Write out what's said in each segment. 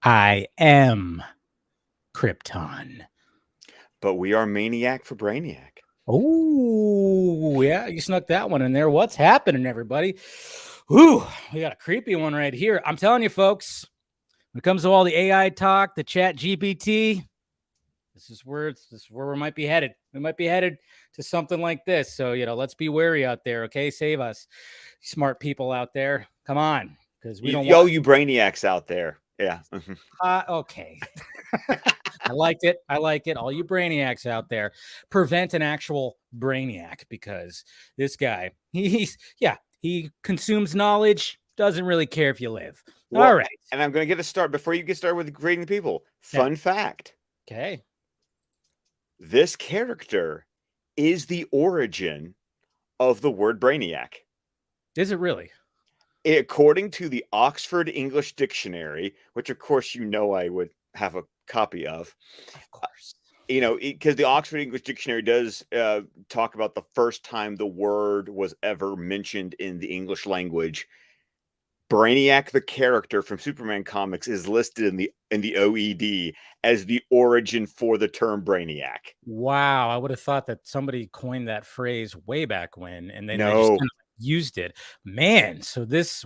I am Krypton. But we are Maniac for Brainiac. Oh, yeah, you snuck that one in there. What's happening, everybody? Ooh, we got a creepy one right here. I'm telling you, folks, when it comes to all the AI talk, the chat GPT, this is where we might be headed. We might be headed to something like this. So, let's be wary out there, okay? Save us, smart people out there. Come on, because we don't want... you Brainiacs out there. Yeah. Okay. I like it. I like it. All you brainiacs out there, prevent an actual brainiac, because this guy, he consumes knowledge, doesn't really care if you live. Well, all right. And I'm going to get a start before you get started with grading people. Fun fact. Okay. This character is the origin of the word Brainiac. Is it really? According to the Oxford English Dictionary, which of course I would have a copy of. Of course. Because the Oxford English Dictionary does talk about the first time the word was ever mentioned in the English language. Brainiac, the character from Superman comics, is listed in the OED as the origin for the term Brainiac. Wow, I would have thought that somebody coined that phrase way back when, and then they just No. kind of used it. Man, so this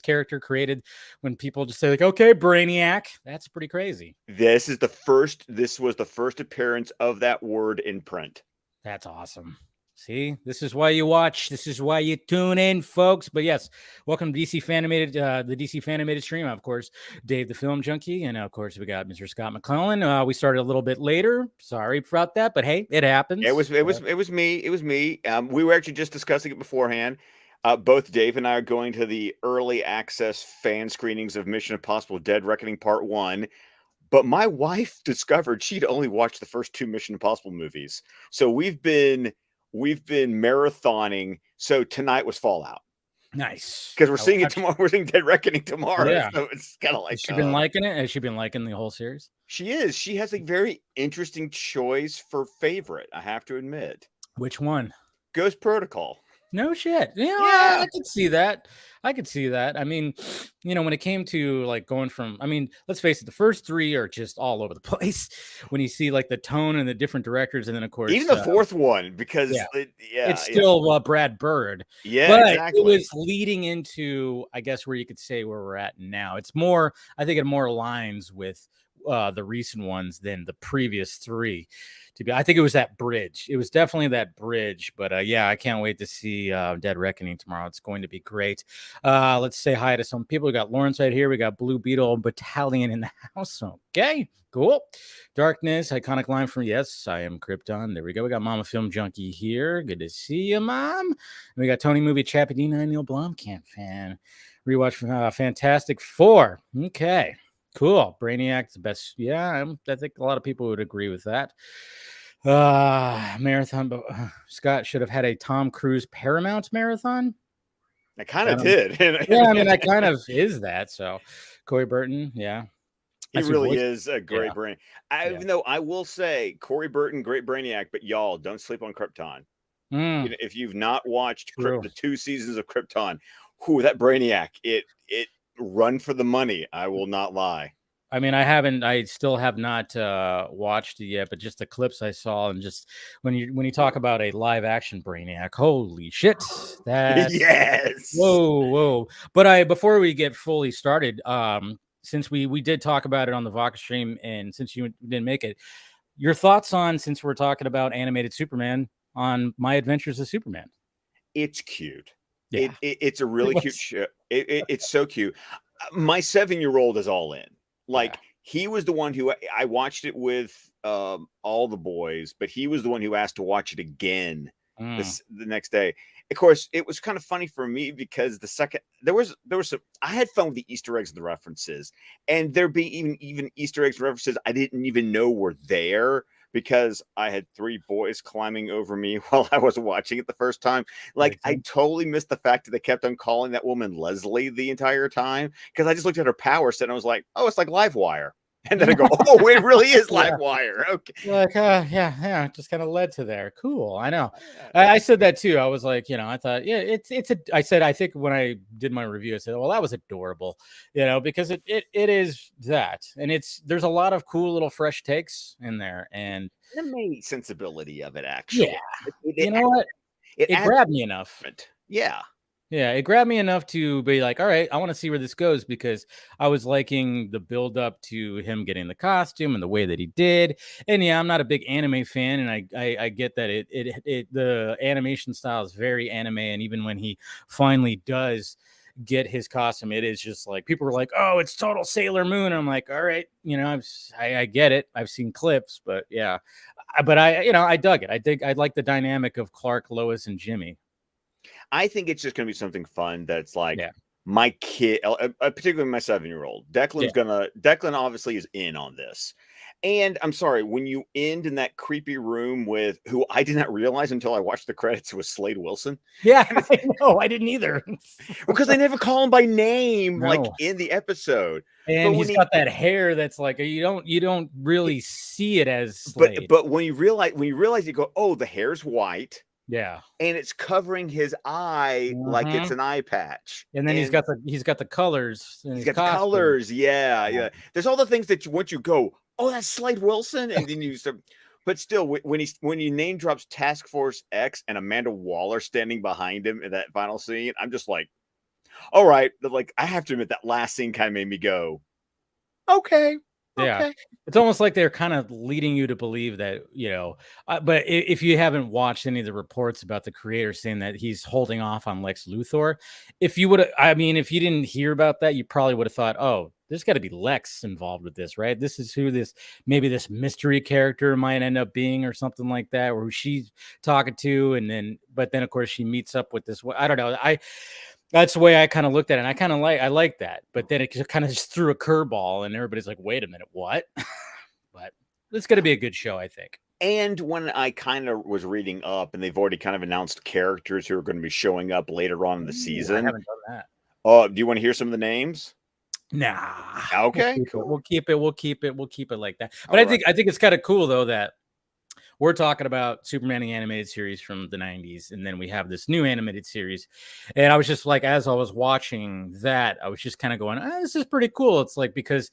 character created when people just say, like, okay, Brainiac. That's pretty crazy. This was the first appearance of that word in print. That's awesome. See, this is why you watch. This is why you tune in, folks. But yes, welcome to DC Fan-imated, the DC Fan-imated stream. Of course, Dave the Film Junkie, and of course we got Mr. Scott McClellan. We started a little bit later. Sorry about that, but hey, it happens. It was me. It was me. We were actually just discussing it beforehand. Both Dave and I are going to the early access fan screenings of Mission Impossible: Dead Reckoning Part 1. But my wife discovered she'd only watched the first 2 Mission Impossible movies. So we've been marathoning. So tonight was Fallout. Nice. Because we're seeing it tomorrow. We're seeing Dead Reckoning tomorrow. Yeah. So it's kind of like... Has she been liking it? Has she been liking the whole series? She is. She has a very interesting choice for favorite, I have to admit. Which one? Ghost Protocol. No shit. I could see that. I mean, when it came to like going from, let's face it, the first 3 are just all over the place. When you see like the tone and the different directors, and then of course even the 4th one, because it's still Brad Bird. Yeah, but exactly. It was leading into, I guess, where you could say where we're at now. It's more, I think it more aligns with the recent ones than the previous 3. I think it was that bridge. It was definitely that bridge. But I can't wait to see Dead Reckoning tomorrow. It's going to be great. Let's say hi to some people. We got Lawrence right here. We got Blue Beetle Battalion in the house. Okay, cool. Darkness, iconic line from Yes, I Am Krypton. There we go. We got Mama Film Junkie here. Good to see you, Mom. And we got Tony Movie Chappie D9 Neil Blomkamp fan. Rewatch from Fantastic Four. Okay. Cool. Brainiac's the best. Yeah, I think a lot of people would agree with that. Marathon, but Scott should have had a Tom Cruise Paramount marathon. I kind of did. That kind of is that. So, Corey Burton, yeah. He really is a great brain. Even though I will say, Corey Burton, great Brainiac, but y'all don't sleep on Krypton. If you've not watched the 2 seasons of Krypton, that Brainiac, it run for the money. I will not lie. I still have not watched it yet, but just the clips I saw, and just when you talk about a live action Brainiac, holy shit. Yes. Whoa. But before we get fully started, since we did talk about it on the Vox stream, and since you didn't make it, your thoughts on, since we're talking about animated Superman, on My Adventures of Superman? It's cute. Yeah. It's a really cute show. It's so cute. My 7-year-old is all in. He was the one who I watched it with all the boys, but he was the one who asked to watch it again the next day. Of course, it was kind of funny for me because there was some, I had fun with the Easter eggs and the references, and there being even Easter eggs and references I didn't even know were there, because I had 3 boys climbing over me while I was watching it the first time. I totally missed the fact that they kept on calling that woman Leslie the entire time, because I just looked at her power set and I was like, oh, it's like Livewire. And then I go, oh, it really is live wire. Okay. Like, yeah, it just kind of led to there. Cool. I know. I said that too. I was like, I thought, yeah, I said, I think when I did my review, I said, well, that was adorable, because it is that. And there's a lot of cool little fresh takes in there. And the main sensibility of it, actually. Yeah. You know what? It grabbed me enough. Yeah. Yeah, it grabbed me enough to be like, all right, I want to see where this goes, because I was liking the build up to him getting the costume and the way that he did. And yeah, I'm not a big anime fan, and I get that the animation style is very anime, and even when he finally does get his costume, it is just like people were like, oh, it's total Sailor Moon. I'm like, all right, I get it. I've seen clips, but yeah, but I dug it. I like the dynamic of Clark, Lois, and Jimmy. I think it's just going to be something fun that's like my kid, particularly my 7-year-old. Declan obviously is in on this. And I'm sorry, when you end in that creepy room with who I did not realize until I watched the credits was Slade Wilson. Yeah, I know. I didn't either. Because they never call him by name like in the episode. And he's got that hair that's like you don't really see it as Slade. But when you realize you go, oh, the hair's white. Yeah. And it's covering his eye like it's an eye patch. And then he's got the colors. He's got the colors. Yeah. There's all the things that once you go, oh, that's Slade Wilson. And then you start, but still, when he name drops Task Force X and Amanda Waller standing behind him in that final scene, I'm just like, all right. Like, I have to admit that last scene kind of made me go, okay. Yeah, okay. It's almost like they're kind of leading you to believe that, but if you haven't watched any of the reports about the creator saying that he's holding off on Lex Luthor, if you didn't hear about that, you probably would have thought, oh, there's got to be Lex involved with this, right? This is who maybe this mystery character might end up being or something like that, or who she's talking to. But then of course she meets up with this. I don't know. That's the way I kind of looked at it. And I like that, but then it kind of just threw a curveball and everybody's like, wait a minute, what? But it's going to be a good show, I think. And when I kind of was reading up and they've already kind of announced characters who are going to be showing up later on in the season. I haven't done that. Oh, do you want to hear some of the names? Nah. Okay. We'll keep it like that. But I think it's kind of cool though that we're talking about Superman the animated series from the 90s, and then we have this new animated series. And I was just like, as I was watching that, I was just kind of going, this is pretty cool. It's like, because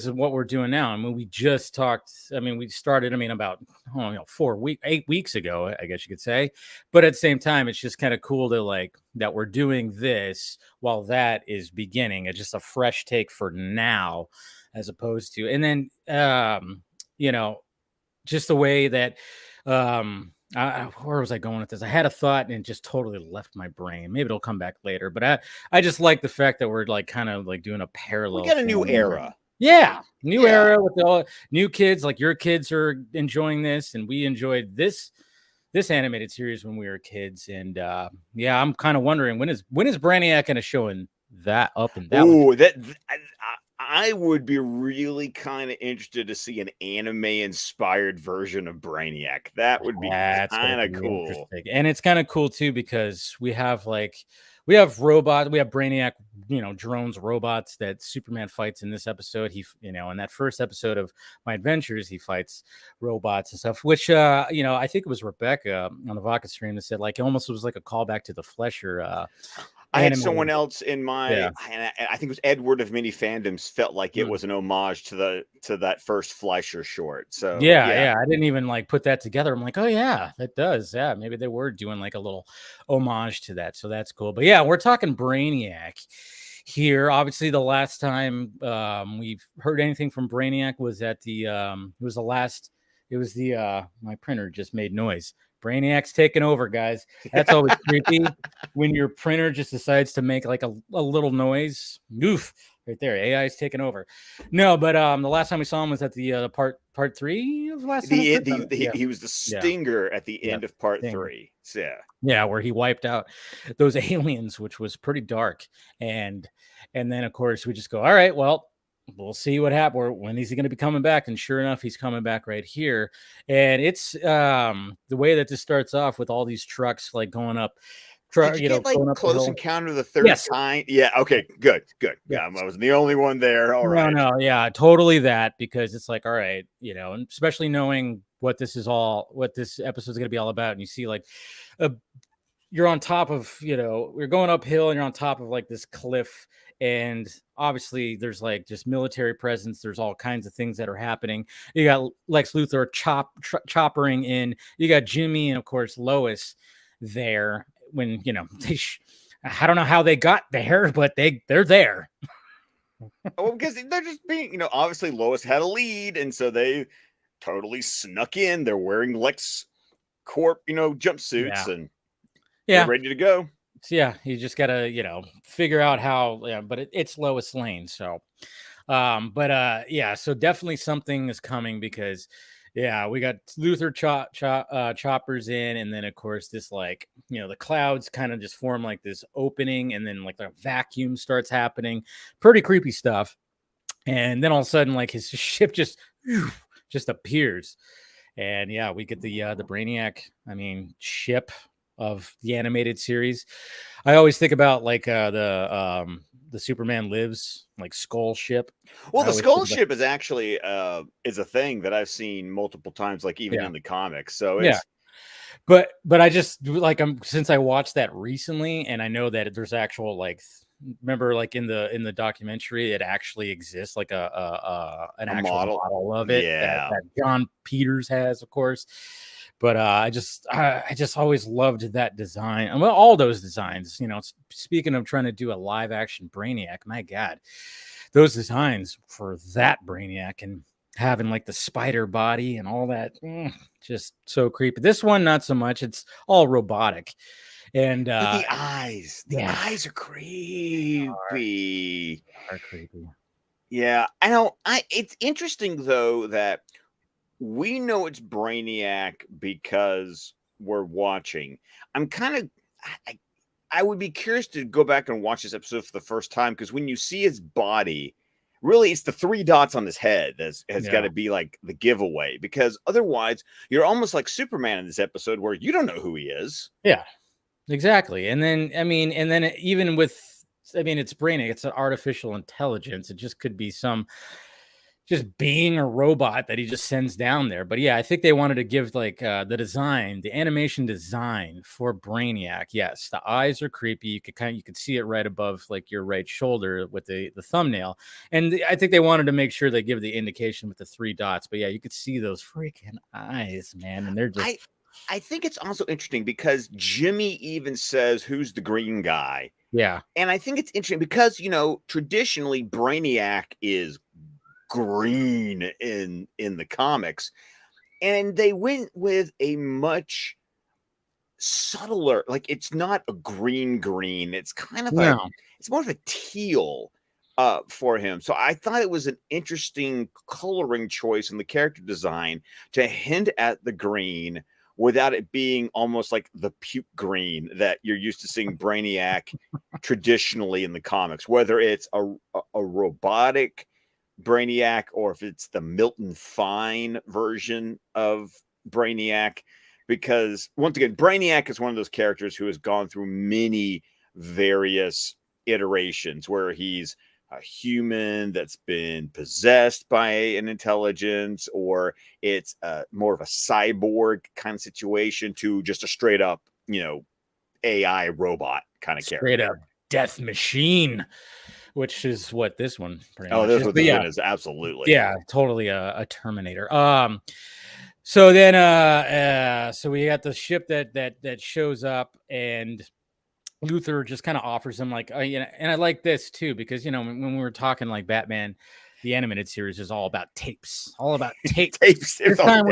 of what we're doing now. I mean, we just talked, we started, about 8 weeks ago, I guess you could say. But at the same time, it's just kind of cool to like that we're doing this while that is beginning. It's just a fresh take for now, as opposed to, and then, just the way that, where was I going with this? I had a thought and it just totally left my brain. Maybe it'll come back later, but I just like the fact that we're like kind of like doing a parallel. We got a new era. Yeah. Era with all new kids. Like your kids are enjoying this, and we enjoyed this animated series when we were kids. And I'm kind of wondering when is Brainiac going to show in that up and down? Ooh, I would be really kind of interested to see an anime-inspired version of Brainiac. That would be kind of cool. And it's kind of cool, too, because we have robots. We have Brainiac, drones, robots that Superman fights in this episode. He, in that first episode of My Adventures, he fights robots and stuff, which, I think it was Rebecca on the Vodka stream that said, like, it almost was like a callback to the Flesher I had someone else in my, and I think it was Edward of Many Fandoms, felt like it was an homage to that first Fleischer short. So yeah, I didn't even like put that together. I'm like, oh yeah, that does. Yeah, maybe they were doing like a little homage to that. So that's cool. But yeah, we're talking Brainiac here. Obviously, the last time we've heard anything from Brainiac was at the my printer just made noise. Brainiac's taking over, guys. That's always creepy when your printer just decides to make like a little noise. Oof, right there. AI is taking over. No, but the last time we saw him was at the part 3 of Last Son of Krypton. He was the stinger at the end of part 3. So, yeah, where he wiped out those aliens, which was pretty dark. And then of course we just go, all right, well, we'll see what happens. When is he going to be coming back? And sure enough, he's coming back right here. And it's the way that this starts off with all these trucks like going up Did you get like going up the Close hill. Encounter of the Third Yes. Kind? Yeah. Okay. Good. Good. Yeah. Yeah. I was the only one there. All No, right. no, yeah, totally that, because it's like, all right, and especially knowing what this episode is going to be all about, and you see like, you're on top of, you're going uphill and you're on top of like this cliff, and obviously there's like just military presence. There's all kinds of things that are happening. You got Lex Luthor choppering in. You got Jimmy and of course Lois there when I don't know how they got there, but they're there. Well, because they're just being, obviously Lois had a lead, and so they totally snuck in. They're wearing Lex Corp, jumpsuits, and they're ready to go. So yeah, you just gotta, figure out how. Yeah, but it's Lois Lane, so. So definitely something is coming, because we got Luthor choppers in, and then of course this like the clouds kind of just form like this opening, and then like the vacuum starts happening, pretty creepy stuff, and then all of a sudden like his ship just appears, and we get the Brainiac, ship of the animated series. I always think about like the Superman Lives like skull ship. Well, the skull ship is actually is a thing that I've seen multiple times, like even in the comics. So it's but I just like since I watched that recently, and I know that there's actual like remember like in the documentary it actually exists like an actual model of it that John Peters has, of course. But I just always loved that design. And well, all those designs, speaking of trying to do a live action Brainiac, my God, those designs for that Brainiac and having like the spider body and all that, just so creepy. This one, not so much. It's all robotic. And the eyes are creepy. Are creepy. Yeah, I know. It's interesting though that we know it's Brainiac because we're watching. I'm kind of, I would be curious to go back and watch this episode for the first time, because when you see his body, really it's the 3 dots on his head that has got to be like the giveaway, because otherwise you're almost like Superman in this episode where you don't know who he is. Yeah, exactly. And then, even with, it's Brainiac, it's an artificial intelligence. It just could be some just being a robot that he just sends down there. But I think they wanted to give like the animation design for Brainiac. Yes, the eyes are creepy. You could see it right above like your right shoulder with the thumbnail. And I think they wanted to make sure they give the indication with the 3 dots. But you could see those freaking eyes, man. And they're just I think it's also interesting because Jimmy even says, "Who's the green guy?" Yeah. And I think it's interesting because, traditionally Brainiac is green in the comics, and they went with a much subtler, like it's not a green, it's kind of it's more of a teal for him. So I thought it was an interesting coloring choice in the character design to hint at the green without it being almost like the puke green that you're used to seeing Brainiac traditionally in the comics, whether it's a robotic Brainiac or if it's the Milton Fine version of Brainiac. Because once again, Brainiac is one of those characters who has gone through many various iterations where he's a human that's been possessed by an intelligence, or it's more of a cyborg kind of situation, to just a straight up, AI robot kind of character. Straight up death machine, which is what this one pretty much that's is. what this one is. Absolutely. Yeah, totally a Terminator. So then so we got the ship that shows up, and Luthor just kind of offers him like and I like this too, because when we were talking like Batman the animated series is all about tapes. Tapes. This time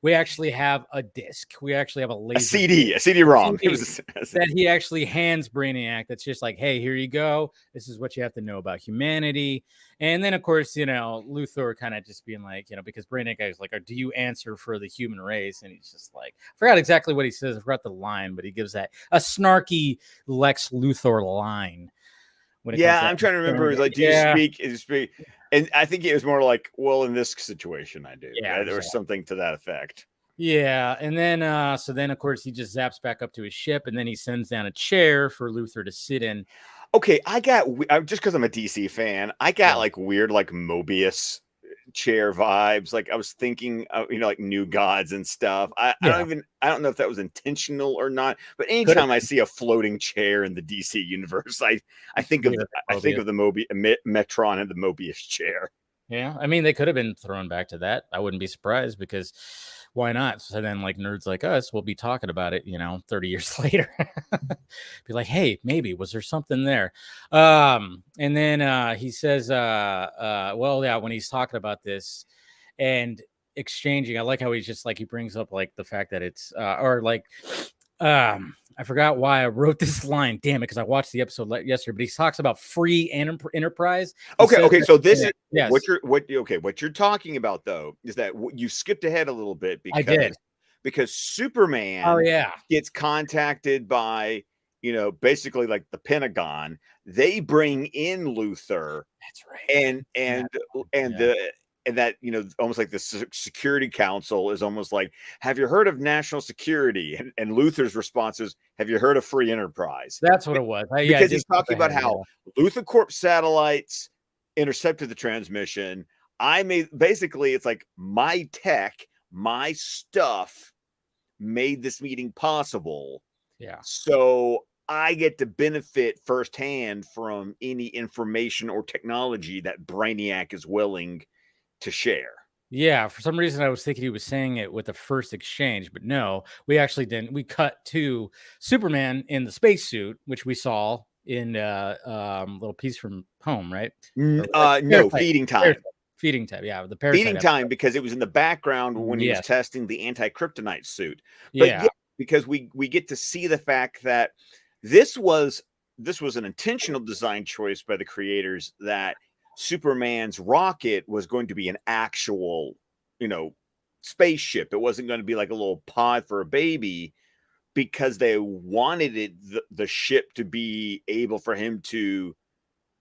we actually have a disc. We actually have a laser a CD-ROM. That he actually hands Brainiac. That's just like, hey, here you go. This is what you have to know about humanity. And then, of course, Luthor kind of just being like, because Brainiac is like, do you answer for the human race? And he's just like, I forgot exactly what he says. I forgot the line, but he gives that a snarky Lex Luthor line. I'm trying to remember. Like, do you speak? And I think it was more like, well, in this situation, I do. Yeah, there was something to that effect. Yeah, and then so then of course he just zaps back up to his ship, and then he sends down a chair for Luther to sit in. Okay, just because I'm a DC fan, I got Yeah, like weird, like Mobius chair vibes. Like I was thinking, like New Gods and stuff. yeah, I don't know if that was intentional or not. But could have anytime I see a floating chair in the DC universe, been with I think Mobius. of the Metron and the Mobius chair. Yeah, I mean they could have been thrown back to that. I wouldn't be surprised because why not? So then, like nerds like us, will be talking about it, 30 years later. Be like, hey, maybe was there something there? And then he says, well, yeah, when he's talking about this and exchanging, I like how he's just like he brings up like the fact that it's or like I forgot why I wrote this line. Damn it, because I watched the episode yesterday. But he talks about free enterprise. He Okay, says okay. that, So this is yes, what you're talking about though is that you skipped ahead a little bit I did. because Oh Superman yeah, gets contacted by basically like the Pentagon. They bring in Luther that's right. and Yeah, and and yeah. the and that almost like the Security Council is almost like, have you heard of national security? And Luther's response is, have you heard of free enterprise? That's what it was. Yeah, I Because did he's skip talking about ahead. how Yeah, Luther Corp satellites intercepted the transmission. I made basically it's like my tech, my stuff made this meeting possible. yeah. So I get to benefit firsthand from any information or technology that Brainiac is willing to share. Yeah, for some reason I was thinking he was saying it with the first exchange, but no, we actually didn't. We cut to Superman in the spacesuit, which we saw in little piece from home, right? Or No, Parasite, feeding Parasite, time. feeding time. Yeah, the Parasite Feeding time episode. because it was in the background when he was Yes. testing the anti-kryptonite suit. But Yeah. yeah, because we get to see the fact that this was this was an intentional design choice by the creators that Superman's rocket was going to be an actual, you know, spaceship. It wasn't going to be like a little pod for a baby because they wanted the ship to be able for him to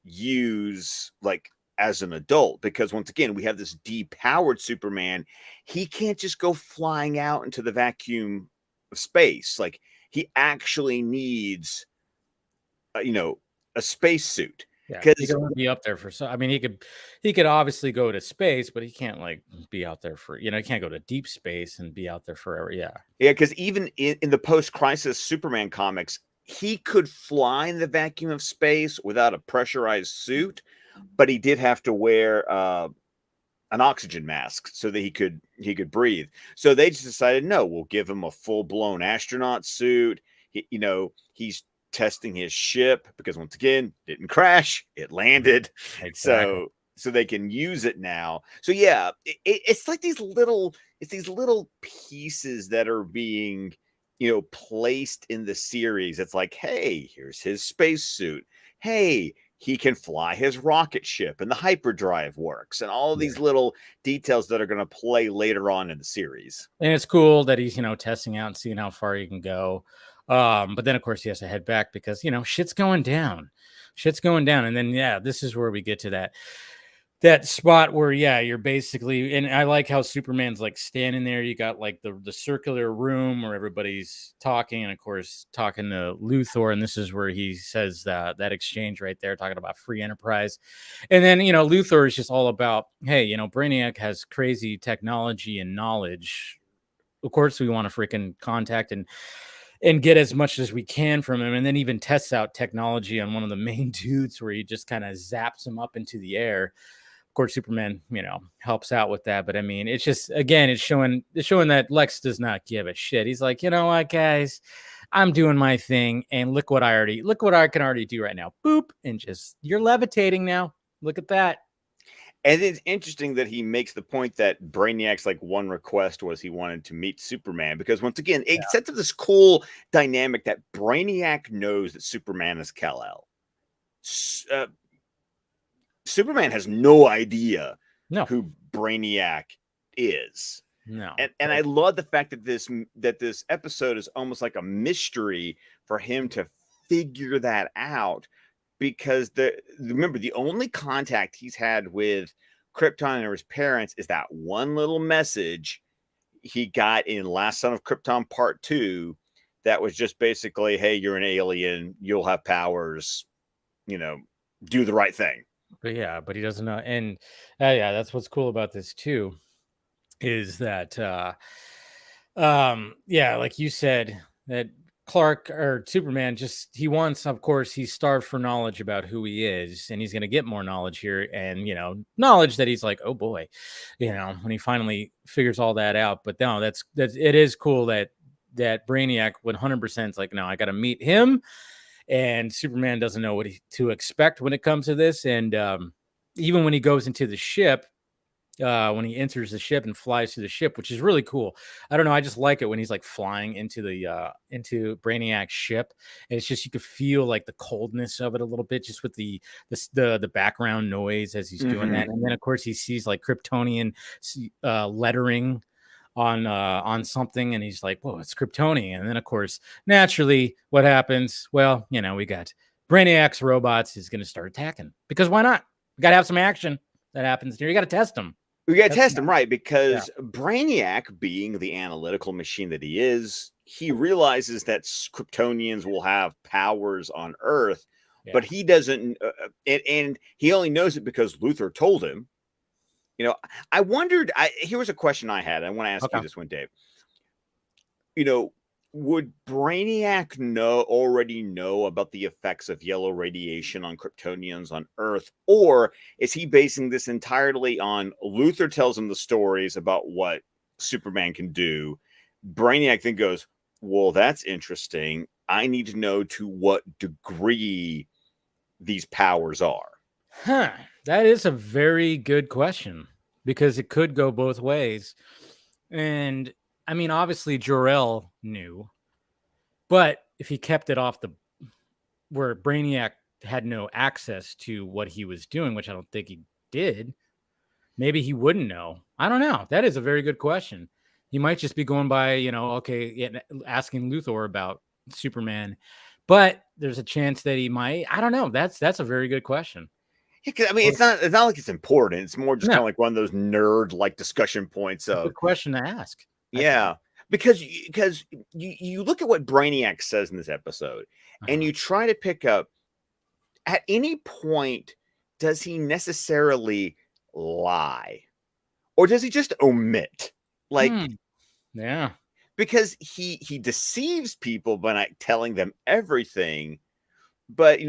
use like as an adult, because once again we have this depowered Superman. He can't just go flying out into the vacuum of space. Like he actually needs a spacesuit. Yeah. He Because could only be up there for so I mean he could obviously go to space, but he can't like be out there for he can't go to deep space and be out there forever. Yeah. yeah, because even in the post-crisis Superman comics, he could fly in the vacuum of space without a pressurized suit, but he did have to wear an oxygen mask so that he could breathe. So they just decided, no, we'll give him a full blown astronaut suit. He's testing his ship because once again, didn't crash, it landed. Exactly. So they can use it now. So yeah, it's like these little pieces that are being placed in the series. It's like, hey, here's his spacesuit. Hey, he can fly his rocket ship and the hyperdrive works and all of Yeah. these little details that are going to play later on in the series. And it's cool that he's, testing out and seeing how far he can go. But then of course he has to head back because shit's going down. Shit's going down. And then yeah, this is where we get to that spot where yeah, you're basically and I like how Superman's like standing there. You got like the circular room where everybody's talking, and of course talking to Luthor, and this is where he says that exchange right there, talking about free enterprise. And then Luthor is just all about, hey, Brainiac has crazy technology and knowledge. Of course we want to freaking contact and get as much as we can from him, and then even tests out technology on one of the main dudes where he just kind of zaps him up into the air. Of course Superman helps out with that, but I mean it's just again it's showing that Lex does not give a shit. He's like, you know what, guys, I'm doing my thing, and look what I can already do right now. Boop, and just you're levitating now. Look at that. And it's interesting that he makes the point that Brainiac's like one request was he wanted to meet Superman, because once again, it sets up this cool dynamic that Brainiac knows that Superman is Kal-El. Superman has no idea No, who Brainiac is. no. And I love the fact that this episode is almost like a mystery for him to figure that out, because remember the only contact he's had with Krypton or his parents is that one little message he got in Last Son of Krypton Part 2 that was just basically, hey, you're an alien, you'll have powers, do the right thing. But he doesn't know. And yeah, that's what's cool about this too, is that yeah, like you said, that Clark or Superman he wants, of course, he's starved for knowledge about who he is, and he's going to get more knowledge here, and knowledge that he's like, oh boy, when he finally figures all that out. But no, that's it is cool that Brainiac 100% is like, no, I got to meet him, and Superman doesn't know what to expect when it comes to this. And even when he goes into the ship, when he enters the ship and flies to the ship, which is really cool. I don't know, I just like it when he's like flying into the into Brainiac's ship, and it's just, you could feel like the coldness of it a little bit, just with the background noise as he's doing that. And then of course he sees like Kryptonian lettering on something, and he's like, whoa, it's Kryptonian. And then of course, naturally, what happens? Well, we got Brainiac's robots is going to start attacking, because why not? We got to have some action that happens here. You got to test them. We got to test him, right? Because Brainiac, being the analytical machine that he is, he realizes that Kryptonians will have powers on Earth, but he doesn't, and he only knows it because Luthor told him. I wondered, here was a question I had. I want to ask you this one, Dave. Would Brainiac already know about the effects of yellow radiation on Kryptonians on Earth? Or is he basing this entirely on Luthor tells him the stories about what Superman can do? Brainiac then goes, well, that's interesting. I need to know to what degree these powers are. Huh. That is a very good question, because it could go both ways. And I mean, obviously Jor-El knew, but if he kept it off where Brainiac had no access to what he was doing, which I don't think he did, maybe he wouldn't know. I don't know. That is a very good question. He might just be going by, asking Luthor about Superman, but there's a chance that he might. I don't know. That's a very good question. I mean, it's not like it's important. It's more just kind of like one of those nerd discussion points of good question to ask. Yeah, because you look at what Brainiac says in this episode, and you try to pick up, at any point, does he necessarily lie, or does he just omit? Yeah, because he deceives people by not telling them everything. But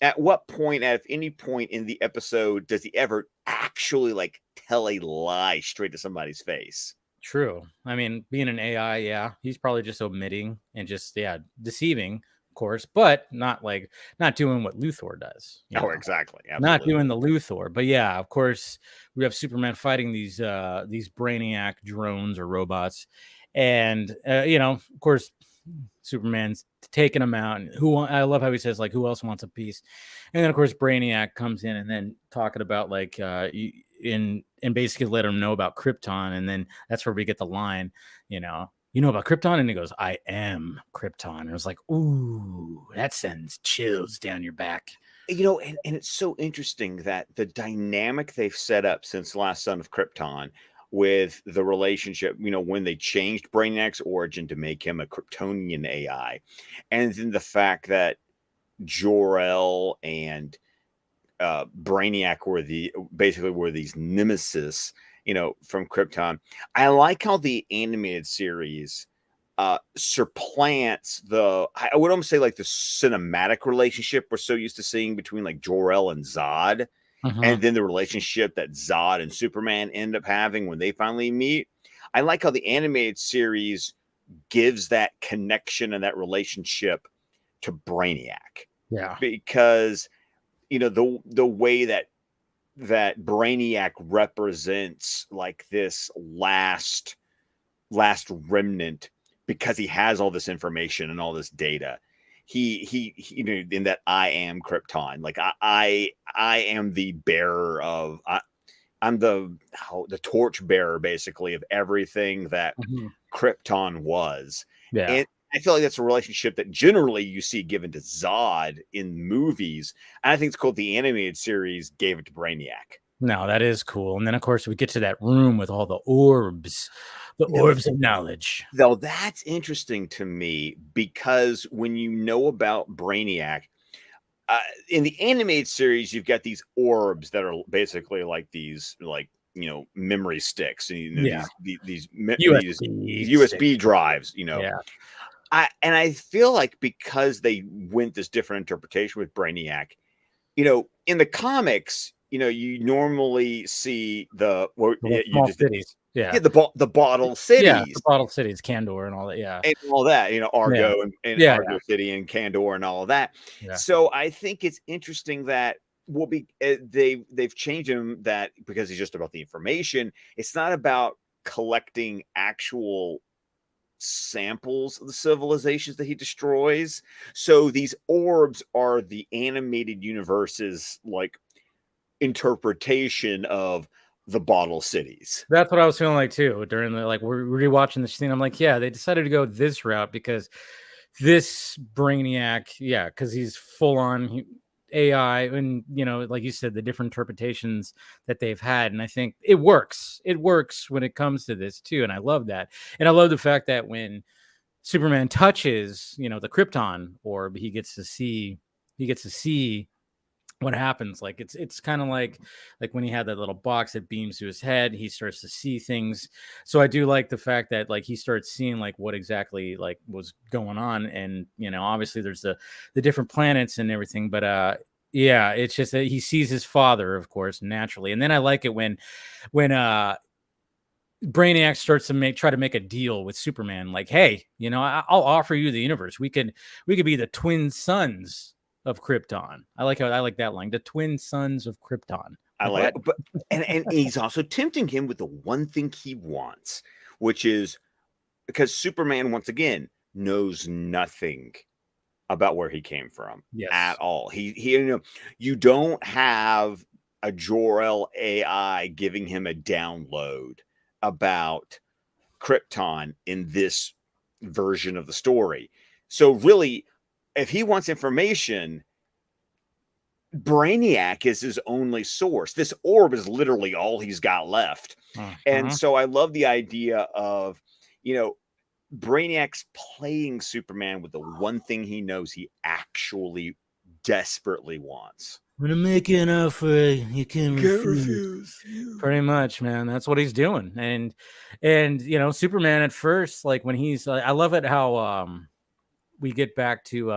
at what point, at any point in the episode, does he ever actually tell a lie straight to somebody's face? True. I mean, being an AI, he's probably just omitting and just deceiving, of course, but not doing what Luthor does. Exactly. Absolutely. Not doing the Luthor, but yeah, of course, we have Superman fighting these Brainiac drones or robots, and of course, Superman's taking them out, and I love how he says who else wants a piece, and then of course Brainiac comes in and then talking about and basically let him know about Krypton, and then that's where we get the line, you know about Krypton, and he goes, I am Krypton. And it was like, ooh, that sends chills down your back. And it's so interesting that the dynamic they've set up since Last Son of Krypton with the relationship, when they changed Brainiac's origin to make him a Kryptonian AI, and then the fact that Jor-El and Brainiac were these nemesis, from Krypton. I like how the animated series supplants I would almost say the cinematic relationship we're so used to seeing between Jor-El and Zod. And then the relationship that Zod and Superman end up having when they finally meet. I like how the animated series gives that connection and that relationship to Brainiac. Yeah. Because, the way that Brainiac represents this last remnant, because he has all this information and all this data. He in that I am Krypton, I am the bearer of, I'm the torch bearer basically of everything that Krypton was. Yeah. And I feel like that's a relationship that generally you see given to Zod in movies. And I think it's cool the animated series gave it to Brainiac. No, that is cool. And then of course we get to that room with all the orbs, the No, orbs of knowledge. though that's interesting to me because when you know about Brainiac, uh, in the animated series, you've got these orbs that are basically like these, like, memory sticks, and Yeah. these USB USB sticks. drives. Yeah. I feel like because they went this different interpretation with Brainiac, in the comics, you normally see The you small just cities. Yeah. yeah, the bottle Yeah. The cities bottle cities, Candor and all that. Yeah. and all that, Yeah. Argo and Yeah. Argo City and Candor and all of that. Yeah. So I think it's interesting that will be they've changed him that because he's just about the information. It's not about collecting actual samples of the civilizations that he destroys. So these orbs are the animated universe's like interpretation of the bottle cities. That's what I was feeling like too during the like we're rewatching the scene. I'm like, yeah, they decided to go this route because this Brainiac, yeah, because he's full on AI, and like you said, the different interpretations that they've had, and I think it works. It works when it comes to this too, and I love that, and I love the fact that when Superman touches, the Krypton orb, he gets to see what happens. Like it's kind of like when he had that little box that beams to his head, he starts to see things. So I do like the fact that like he starts seeing like what exactly like was going on, and obviously there's the different planets and everything, but yeah, it's just that he sees his father, of course, naturally. And then I like it when Brainiac starts to try to make a deal with Superman, like, hey, I'll offer you the universe. We could be the twin sons of Krypton. I like that line. The twin sons of Krypton. I Like like what? it, but and he's also tempting him with the one thing he wants, which is because Superman once again knows nothing about where he came from at Yes. all. He you don't have a Jor-El AI giving him a download about Krypton in this version of the story. So really, if he wants information, Brainiac is his only source. This orb is literally all he's got left. And Uh-huh. so I love the idea of, you know, Brainiac's playing Superman with the one thing he knows he actually desperately wants. I'm gonna make you an offer you can Can't refuse. refuse. Pretty much, man. That's what he's doing. And Superman at first, like when he's I love it how we get back to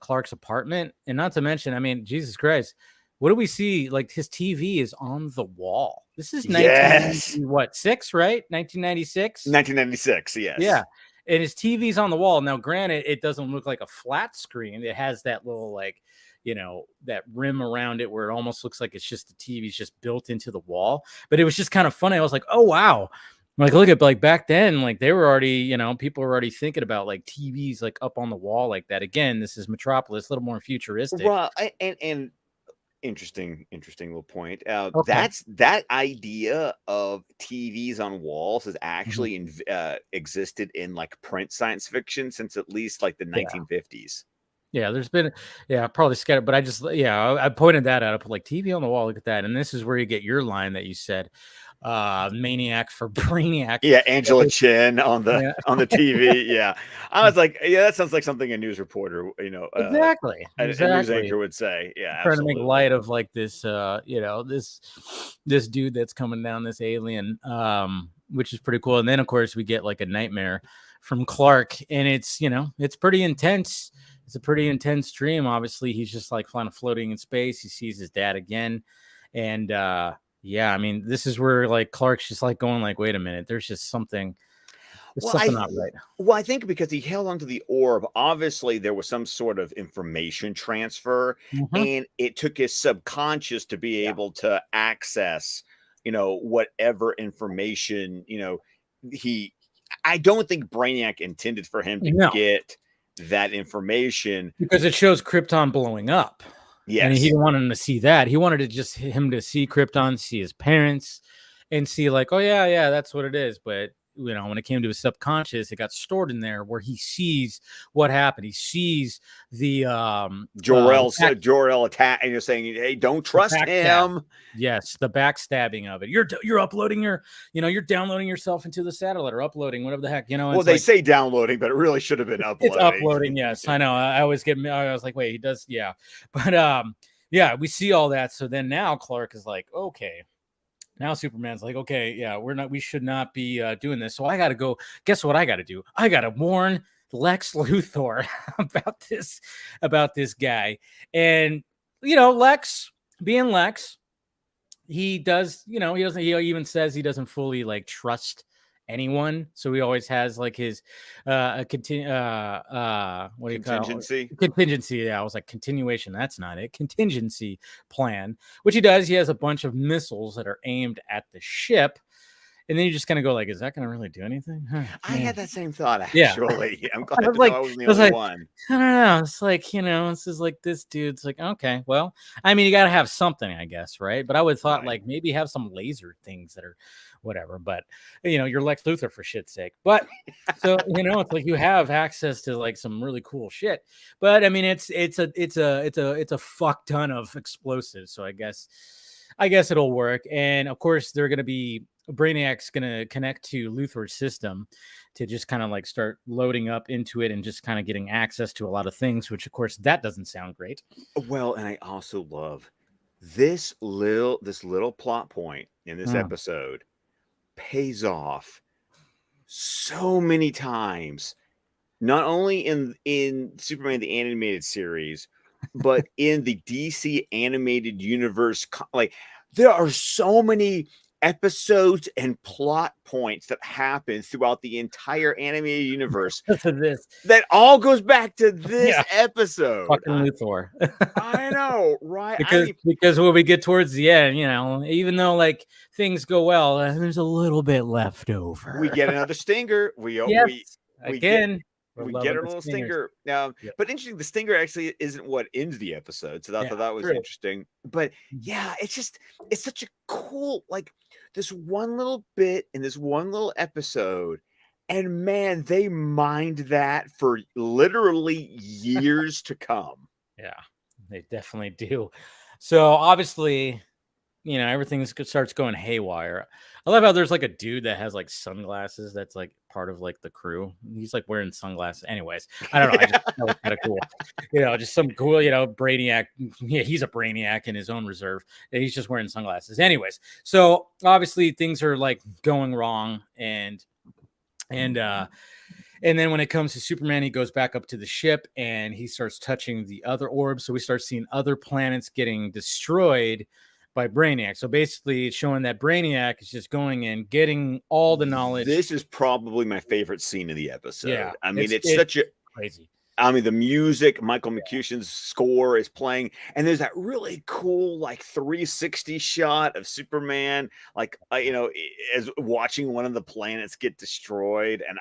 Clark's apartment, and not to mention, I mean, Jesus Christ, what do we see? Like his TV is on the wall. This is Yes. 1996, right? 1996. 1996, Yeah, yes. and his TV's on the wall. Now, granted, it doesn't look like a flat screen. It has that little like that rim around it where it almost looks like it's just the TV's just built into the wall. But it was just kind of funny. I was like, oh wow. Like look at like back then, like they were already, people were already thinking about like TVs like up on the wall like that. Again, this is Metropolis, a little more futuristic. Well, and interesting little point. Okay. That's that idea of TVs on walls has Mhm. actually existed in like print science fiction since at least like the Yeah. 1950s. Yeah, there's been probably scattered, but I pointed that out. I put like TV on the wall, look at that. And this is where you get your line that you said, maniac for Brainiac. Yeah, Angela Chin Yeah, on the TV. Yeah, I was like, yeah, that sounds like something a news reporter, exactly. a news Exactly. anchor would say. Yeah, Trying to make absolutely. light of like this this dude that's coming down, this alien, which is pretty cool. And then of course we get like a nightmare from Clark, and it's pretty intense. It's a pretty intense dream. Obviously he's just like floating in space. He sees his dad again, and yeah, I mean, this is where like Clark's just like going like, wait a minute, there's Well, something not right. I think because he held onto the orb, obviously there was some sort of information transfer, Mhm. and it took his subconscious to be Yeah. able to access, whatever information, he. I don't think Brainiac intended for him to No, get that information. because it shows Krypton blowing up. And he Yes. didn't want him to see that. He wanted to him to see Krypton, see his parents, and see like, oh yeah, yeah, that's what it is. But when it came to his subconscious, it got stored in there where he sees what happened. He sees the Jor-El attack, and you're saying, hey, don't trust him. Yes, the backstabbing of it. You're uploading you're downloading yourself into the satellite, or uploading, whatever the heck, Well, they say downloading, but it really should have been uploading. It's uploading, yes. I know. I always I was like, wait, he does, yeah. But yeah, we see all that. So then now Clark is like, okay. Now Superman's like, okay, yeah, we should not be doing this. So I got to go. Guess what I got to do? I got to warn Lex Luthor about this guy. And Lex, being Lex, he does, he even says he doesn't fully like trust anyone, so he always has like his what do you call it? Contingency. Yeah, I was like, continuation, that's not it. Contingency plan, which he does. He has a bunch of missiles that are aimed at the ship, and then you just kind of go like, is that going to really do anything? I had that same thought, actually. Yeah. I'm glad I wasn't the only one. I don't know. It's like, this is like, this dude's like, okay, well, I mean, you got to have something, I guess, right? But I would have thought like maybe have some laser things that are whatever, but you're Lex Luthor, for shit's sake. But so it's like you have access to like some really cool shit. But I mean, it's a fuck ton of explosives. So I guess it'll work. And of course, they're gonna be Brainiac's gonna connect to Luthor's system to just kind of like start loading up into it and just kind of getting access to a lot of things, which of course that doesn't sound great. Well, and I also love this little plot point in this episode pays off so many times, not only in Superman the animated series, but in the DC animated universe. Like, there are so many episodes and plot points that happen throughout the entire animated universe that all goes back to this episode. Fucking Luthor. I know, right? Because when we get towards the end, even though like things go well, there's a little bit left over. We get another stinger. We get a little stinger now. But interesting, the stinger actually isn't what ends the episode, so I thought that was interesting. But yeah, it's such a cool, like, this one little bit in this one little episode, and man, they mined that for literally years to come. Yeah, they definitely do. So obviously, everything starts going haywire. I love how there's like a dude that has like sunglasses that's like part of like the crew. He's like wearing sunglasses. Anyways, I don't know. I just thought it was kind of cool. Just some cool, Brainiac. Yeah, he's a Brainiac in his own reserve. And he's just wearing sunglasses. Anyways, so obviously things are like going wrong, and then when it comes to Superman, he goes back up to the ship and he starts touching the other orbs. So we start seeing other planets getting destroyed by Brainiac. So basically it's showing that Brainiac is just going in, getting all the knowledge. This is probably my favorite scene of the episode. Yeah, I mean, it's such a crazy. I mean, the music, Michael McCushen's score is playing, and there's that really cool, like, 360 shot of Superman, like, as watching one of the planets get destroyed. And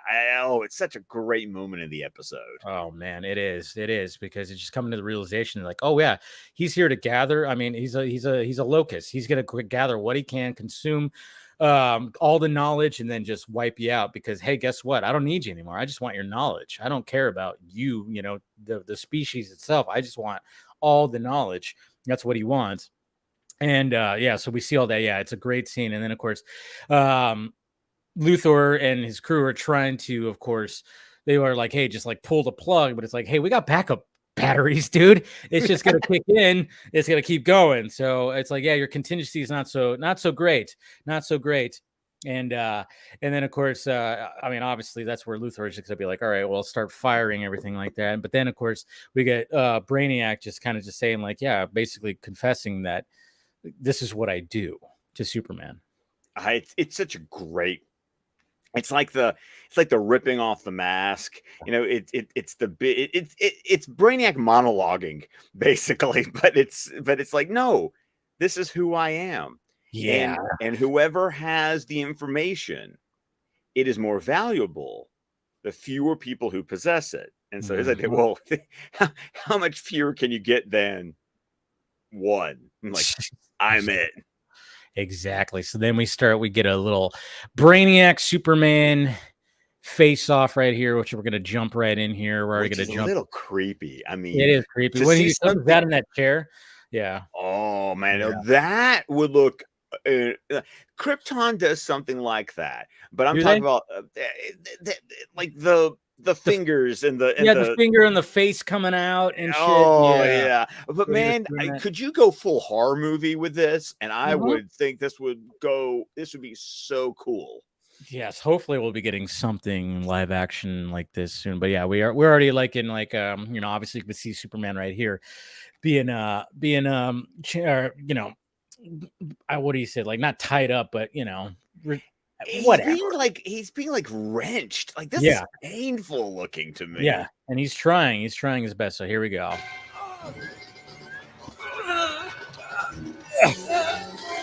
it's such a great moment in the episode. Oh man, it is, because it's just coming to the realization, like, oh yeah, he's here to gather. I mean, he's a locust. He's gonna gather what he can, consume all the knowledge, and then just wipe you out, because hey, guess what, I don't need you anymore. I just want your knowledge. I don't care about you, the species itself. I just want all the knowledge. That's what he wants. And so we see all that. It's a great scene. And then of course Luthor and his crew are trying to, of course, they were like, hey, just like pull the plug, but it's like, hey, we got backup batteries, dude. It's just gonna kick in. It's gonna keep going. So it's like, yeah, your contingency is not so great. And then of course, I mean, obviously that's where Luthor is just gonna be like, all right, well, start firing everything like that. But then of course we get Brainiac just kind of just saying like, yeah, basically confessing that this is what I do to Superman. It's such a great. It's like the ripping off the mask. It's Brainiac monologuing basically, but it's like, no, this is who I am. Yeah. And whoever has the information, it is more valuable the fewer people who possess it. And so his idea, well, how much fewer can you get than one? I'm like, I'm it. Exactly. So then we get a little Brainiac Superman face off right here, which we're gonna jump right in here. We're already Which gonna is a jump. little creepy. I mean, It is creepy to when see he comes something. out in that chair. Yeah. Oh man, Yeah. now that would look. Krypton does something like that, but I'm Do they? talking about like the fingers and The finger and the face coming out and shit. oh Yeah. yeah. But When he was man, doing that. could you go full horror movie with this? And I Mhm. would think this would go. This would be so cool. Yes, hopefully we'll be getting something live action like this soon. But yeah, we're already like in like obviously you can see Superman right here being what do you say, like not tied up, but whatever. He's being like wrenched. Like this is Yeah. painful looking to me. Yeah, and he's trying his best. So here we go.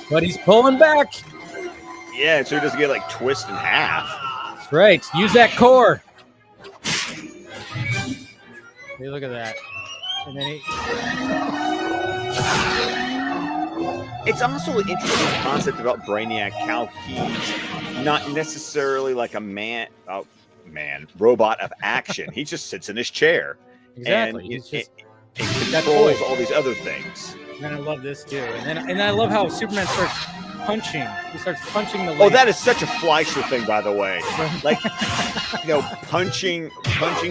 But he's pulling back. Yeah, so he doesn't get like twisted in half. That's right. Use that core. Hey, look at that. And then it's also an interesting concept about Brainiac, how he's not necessarily like a robot of action. He just sits in his chair. exactly. And He's just it controls all these other things. And I love this too. And I love how Superman starts punching. He starts punching the lamp. Oh, that is such a Fleischer thing, by the way. Like, punching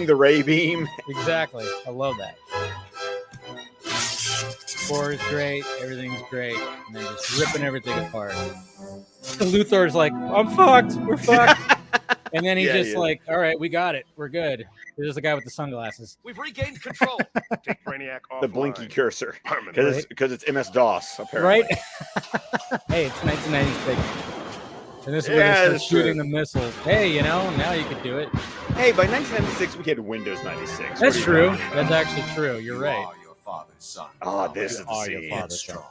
the ray beam. Exactly. I love that. Core is great. Everything's great. And then just ripping everything apart. Luthor's like, I'm fucked. We're fucked. And then he's like, all right, we got it. We're good. There's the guy with the sunglasses. We've regained control. Take Brainiac off. The blinky cursor. Permanently. Because it's MS-DOS, apparently. Right? Hey, it's 1996. And this is where they start shooting the missiles. Hey, now you can do it. Hey, by 1996, we had Windows 96. That's true. That's actually true. You're right. You are your father's son. Oh, this is the scene. Headstrong,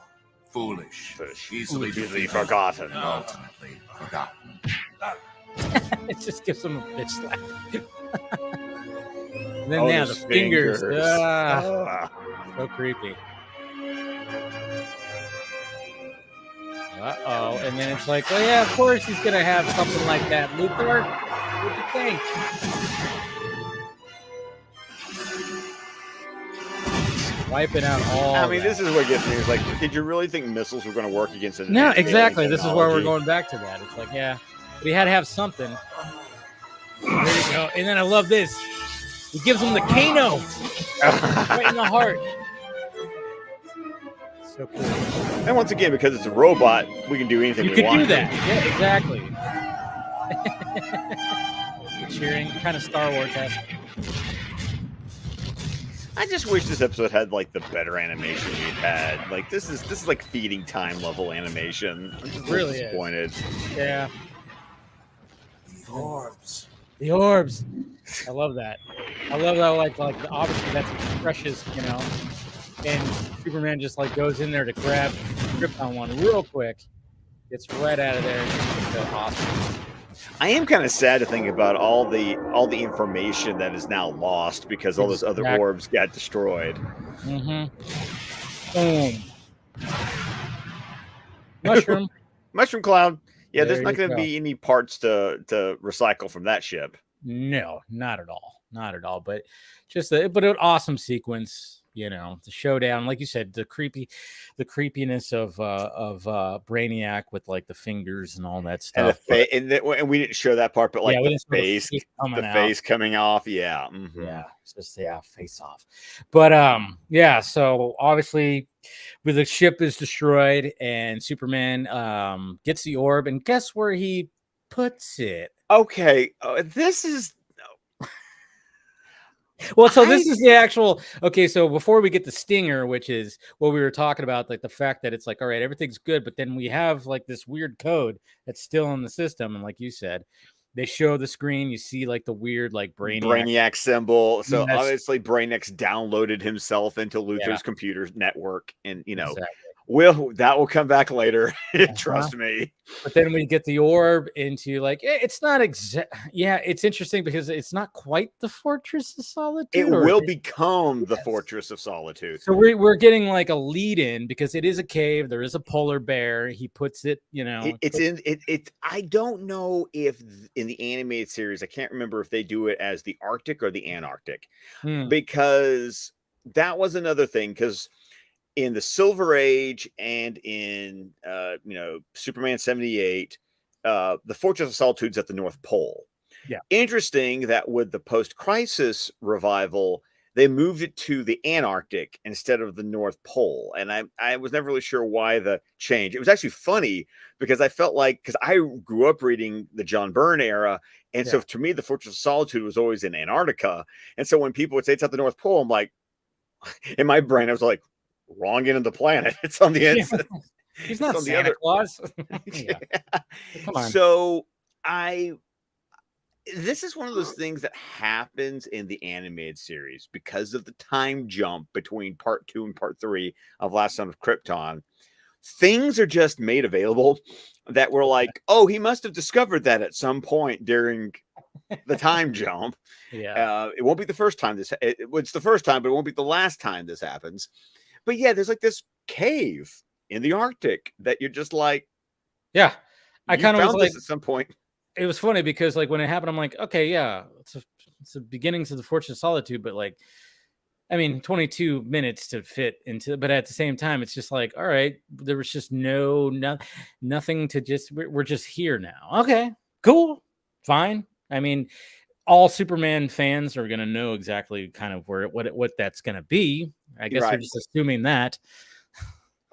foolish, easily forgotten. and ultimately forgotten. It just gives him a bitch slap. And then Oh, the those fingers. fingers. So creepy. Uh-oh. And then it's like, well, yeah, of course he's going to have something like that. Luthor, what'd you think? Wiping out all I mean, that. this is what gets me. It's like, did you really think missiles were going to work against it? No, exactly. This is where we're going back to that. It's like, yeah, but he had to have something. There you go. And then I love this. He gives him the Kano right in the heart. So cool. And once again, because it's a robot, we can do anything You we could want. do that. Yeah, exactly. Cheering, kind of Star Wars-esque. I just wish this episode had like the better animation we'd had. Like this is like feeding time level animation. I'm just really disappointed. Yeah. The orbs. The orbs. I love that. I love that. Like obviously that's precious, And Superman just like goes in there to grab Krypton one real quick, gets right out of there. It's awesome. I am kind of sad to think about all the information that is now lost because all those other orbs got destroyed. Mm-hmm. Boom. Mushroom cloud. Yeah, There there's not going to be any parts to recycle from that ship. No, not at all. Not at all. But but an awesome sequence. The showdown, like you said, the creepiness of Brainiac with like the fingers and all that stuff. And we didn't show that part, but like the face coming off. Yeah. Mm-hmm. Yeah. It's just face off. But so obviously with the ship is destroyed and Superman gets the orb, and guess where he puts it? Okay. This is well, so this is the actual okay. So before we get the stinger, which is what we were talking about, like the fact that it's like, all right, everything's good, but then we have like this weird code that's still in the system, and like you said, they show the screen. You see like the weird like Brainiac symbol. So obviously, Brainiac's downloaded himself into Luthor's computer network, and Exactly. That will come back later. Trust me. But then we get the orb into like it's not exact. Yeah, it's interesting because it's not quite the Fortress of Solitude. It will become the Fortress of Solitude. So we're getting like a lead in because it is a cave. There is a polar bear. He puts it, It's in it. I don't know if in the animated series, I can't remember if they do it as the Arctic or the Antarctic, because that was another thing. Because in the Silver Age and in Superman 78, the Fortress of Solitude's at the North Pole. Yeah. Interesting that with the post-crisis revival, they moved it to the Antarctic instead of the North Pole. And I was never really sure why the change. It was actually funny because I felt like, because I grew up reading the John Byrne era. And so to me, the Fortress of Solitude was always in Antarctica. And so when people would say it's at the North Pole, I'm like, in my brain, I was like, wrong end of the planet. It's on the end. He's not on Santa Claus. Come on. So this is one of those things that happens in the animated series because of the time jump between part 2 and part 3 of Last Son of Krypton. Things are just made available that were like, oh, he must have discovered that at some point during the time jump. It won't be the first time it's the first time, but it won't be the last time this happens. But yeah, there's like this cave in the Arctic that you're just like, I kind of was like, at some point. It was funny because like when it happened, I'm like, okay, yeah, it's the beginnings of the Fortress of Solitude, but like, I mean, 22 minutes to fit into, but at the same time, it's just like, all right, there was just nothing to just, we're just here now. Okay, cool, fine. I mean, all Superman fans are going to know exactly kind of what that's going to be. I guess they're just assuming that.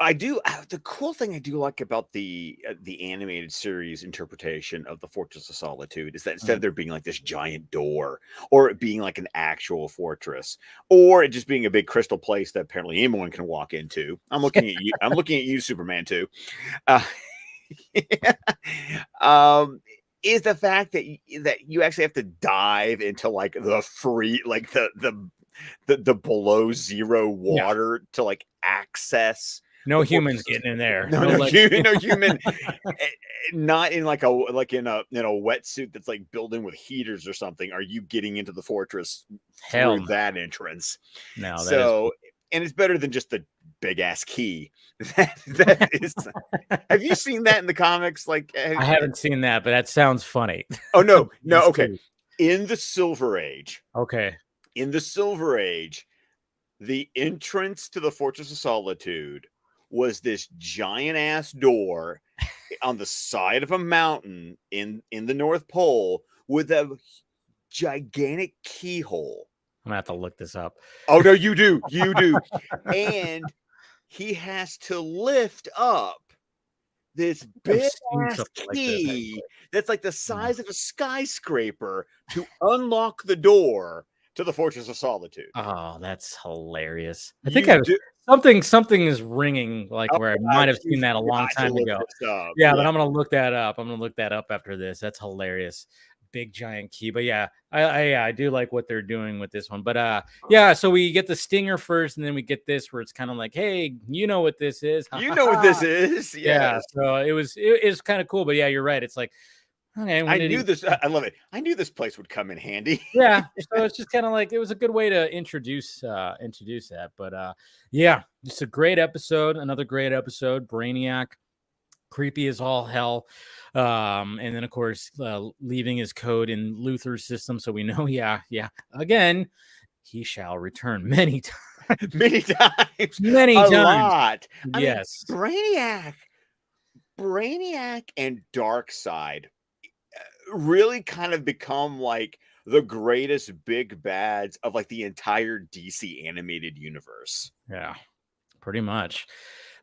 I do. The cool thing I do like about the animated series interpretation of the Fortress of Solitude is that instead of there being like this giant door, or it being like an actual fortress, or it just being a big crystal place that apparently anyone can walk into. I'm looking at you. I'm looking at you, Superman, too. Is the fact that you actually have to dive into like the free, like the below zero water to like access. No humans getting in there. No human. Not in like in a wetsuit that's like built in with heaters or something. Are you getting into the fortress through that entrance? No. And it's better than just the big ass key. That is. Have you seen that in the comics? Like, I haven't seen that, but that sounds funny. Oh no. Okay. In the Silver Age. Okay. In the Silver Age, the entrance to the Fortress of Solitude was this giant ass door on the side of a mountain in the North Pole with a gigantic keyhole. I'm gonna have to look this up. Oh no, you do. And he has to lift up this big ass key that's like the size of a skyscraper to unlock the door to the Fortress of Solitude. Oh, that's hilarious. I think something is ringing like where I might have seen that a long time ago. Yeah, but I'm gonna look that up. I'm gonna look that up after this. That's hilarious. Big giant key. But yeah, I do like what they're doing with this one. But yeah, so we get the stinger first, and then we get this where it's kind of like, hey, you know what this is. You know what this is. Yeah. So it was kind of cool. But yeah, you're right. It's like, okay, I knew this. I love it. I knew this place would come in handy. Yeah, so it's just kind of like it was a good way to introduce that. But yeah, just a great episode. Another great episode. Brainiac, creepy as all hell, and then of course leaving his code in Luthor's system, so we know. Yeah. Again, he shall return many times. Many times. A lot. Yes. I mean, Brainiac and Darkseid really kind of become like the greatest big bads of like the entire DC animated universe. Yeah, pretty much.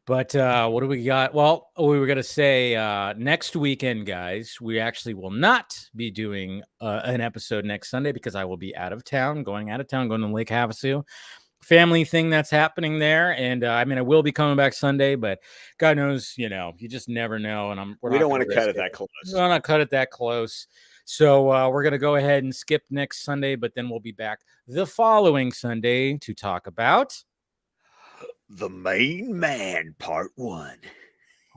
But what do we got? Well, we were going to say next weekend, guys, we actually will not be doing an episode next Sunday because I will be going out of town, going to Lake Havasu. Family thing that's happening there. And I mean, I will be coming back Sunday, but God knows, you just never know. And we don't want to cut it that close. We don't want to cut it that close. So we're going to go ahead and skip next Sunday, but then we'll be back the following Sunday to talk about The Main Man, Part 1.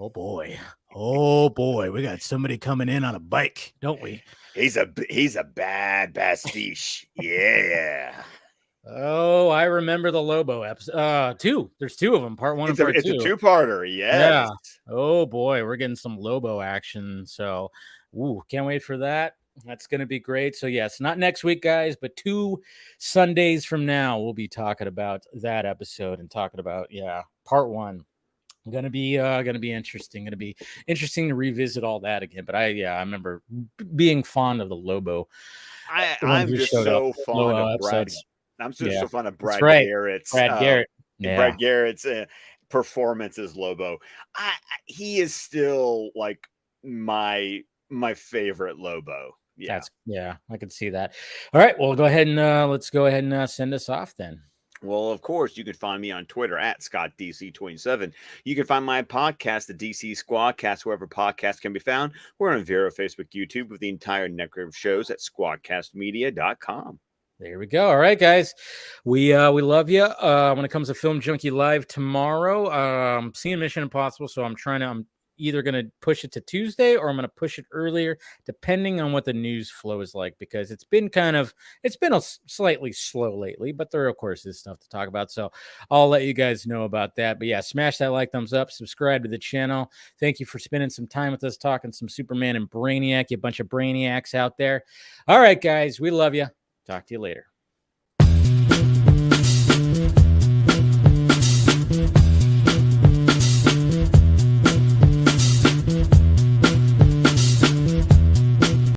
Oh boy, we got somebody coming in on a bike, don't we? He's a bad pastiche. Yeah. Oh, I remember the Lobo episode. Two. There's two of them, part one and part It's two. a two-parter. Yes. Yeah. Oh boy, we're getting some Lobo action. So, can't wait for that. That's going to be great. So yes, not next week, guys, but 2 Sundays from now, we'll be talking about that episode and talking about part 1. Gonna be interesting. Gonna be interesting to revisit all that again. But I remember being fond of the Lobo. I'm just so fond of Brad. I'm just so fond of Brad Garrett's. Brad Garrett's performance as Lobo. He is still like my favorite Lobo. Yeah, I can see that. All right, well, go ahead and let's go ahead and send us off then. Well, of course, you can find me on Twitter at ScottDC27. You can find my podcast, the DC Squadcast, wherever podcasts can be found. We're on Vero, Facebook, YouTube, with the entire network of shows at squadcastmedia.com. There we go. All right, guys. We love you. When it comes to Film Junkie Live tomorrow, I'm seeing Mission Impossible, so I'm either going to push it to Tuesday or I'm going to push it earlier, depending on what the news flow is like, because it's been a slightly slow lately, but there, of course, is stuff to talk about. So I'll let you guys know about that. But yeah, smash that like, thumbs up, subscribe to the channel. Thank you for spending some time with us talking some Superman and Brainiac, you bunch of Brainiacs out there. All right, guys, we love you. Talk to you later.